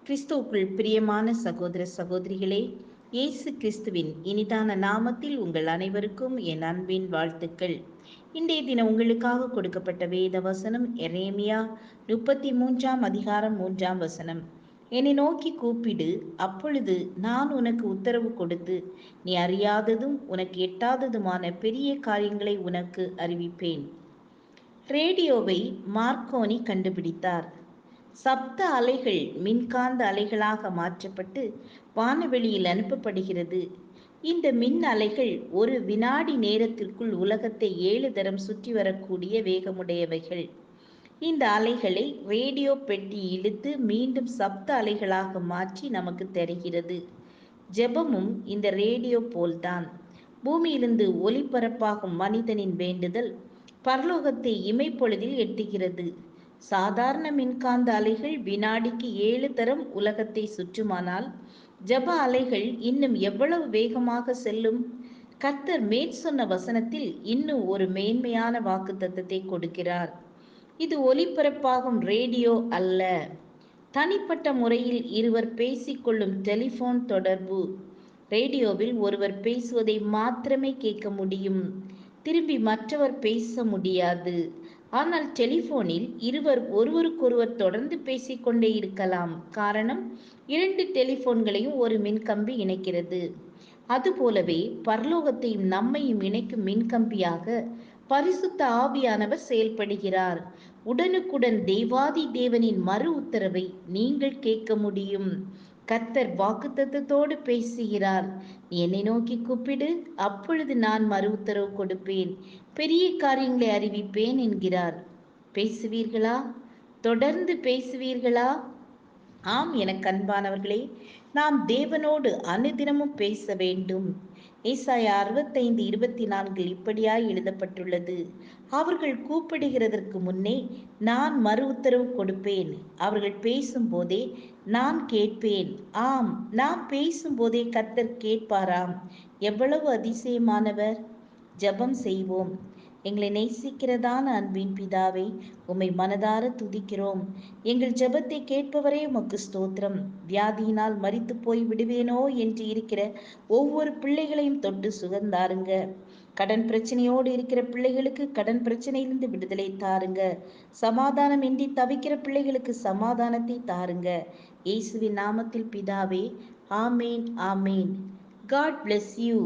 கிறிஸ்துவுக்குள் பிரியமான சகோதர சகோதரிகளே, இயேசு கிறிஸ்துவின் இனிதான நாமத்தில் உங்கள் அனைவருக்கும் என் அன்பின் வாழ்த்துக்கள். இன்றைய தினம் உங்களுக்காக கொடுக்கப்பட்ட வேத வசனம் எரேமியா 33ஆம் அதிகாரம் 3ஆம் வசனம். என்னை நோக்கி கூப்பிடு, அப்பொழுது நான் உனக்கு உத்தரவு கொடுத்து நீ அறியாததும் உனக்கு எட்டாததுமான பெரிய காரியங்களை உனக்கு அறிவிப்பேன். ரேடியோவை மார்க்கோனி கண்டுபிடித்தார். சப்த அலைகள் மின்காந்த அலைகளாக மாற்றப்பட்டு வானவெளியில் அனுப்பப்படுகிறது. இந்த மின் அலைகள் ஒரு வினாடி நேரத்திற்குள் உலகத்தை 7 தரம் சுற்றி வரக்கூடிய வேகமுடையவைகள். இந்த அலைகளை ரேடியோ பெட்டி இழுத்து மீண்டும் சப்த அலைகளாக மாற்றி நமக்கு தருகிறது. ஜெபமும் இந்த ரேடியோ போல்தான். பூமியிலிருந்து ஒலிபரப்பாகும் மனிதனின் வேண்டுதல் பரலோகத்தை இமைப்பொழுதில் எட்டுகிறது. சாதாரண மின்காந்த அலைகள் வினாடிக்கு 7 தரம் உலகத்தை சுற்றுமானால் ஜெப அலைகள் இன்னும் எவ்வளவு வேகமாக செல்லும்? கர்த்தர் மேற்சொன்ன வசனத்தில் இன்னும் ஒரு மேன்மையான வாக்குத்தத்தத்தை கொடுக்கிறார். இது ஒலிபரப்பாகும் ரேடியோ அல்ல, தனிப்பட்ட முறையில் இருவர் பேசிக்கொள்ளும் டெலிபோன் தொடர்பு. ரேடியோவில் ஒருவர் பேசுவதை மாத்திரமே கேட்க முடியும், திரும்பி மற்றவர் பேச முடியாது. ஆனால் டெலிபோனில் இருவர் ஒருவருக்கொருவர் தொடர்ந்து பேசிக்கொண்டே இருக்கலாம். காரணம், 2 டெலிபோன்களையும் ஒரு மின்கம்பி இணைக்கிறது. அதுபோலவே பரலோகத்தையும் நம்மையும் இணைக்கும் மின்கம்பியாக பரிசுத்த ஆவியானவர் செயல்படுகிறார். உடனுக்குடன் தேவாதி தேவனின் மறு உத்தரவை நீங்கள் கேட்க முடியும். கர்த்தர் வாக்குத்தத்தத்தோடு பேசுகிறார். நீ என்னை நோக்கி கூப்பிடு, அப்பொழுது நான் மறு உத்தரவு கொடுப்பேன், பெரிய காரியங்களை அறிவிப்பேன் என்கிறார். பேசுவீர்களா? தொடர்ந்து பேசுவீர்களா? ஆம், எனக்கு அன்பானவர்களே, நாம் தேவனோடு அனுதினமும் பேச வேண்டும். ஏசாயா 65:24 இப்படியாய் எழுதப்பட்டுள்ளது: அவர்கள் கூப்பிடுகிறதற்கு முன்னே நான் மறு உத்தரவு கொடுப்பேன், அவர்கள் பேசும்போதே நான் கேட்பேன். ஆம், நாம் பேசும்போதே கர்த்தர் கேட்பாராம். எவ்வளவு அதிசயமானவர்! ஜெபம் செய்வோம். எங்களை நேசிக்கிறதான அன்பின் பிதாவே, உம்மை மனதார துதிக்கிறோம். எங்கள் ஜெபத்தை கேட்பவரே உமக்கு ஸ்தோத்திரம். வியாதியினால் மரித்து போய் விடுவேனோ என்று இருக்கிற ஒவ்வொரு பிள்ளைகளையும் தொட்டு சுகந்தாருங்க. கடன் பிரச்சனையோடு இருக்கிற பிள்ளைகளுக்கு கடன் பிரச்சனையிலிருந்து விடுதலை தாருங்க. சமாதானம் இன்றி தவிக்கிற பிள்ளைகளுக்கு சமாதானத்தை தாருங்க. இயேசுவின் நாமத்தில் பிதாவே, ஆமேன், ஆமேன். God bless you.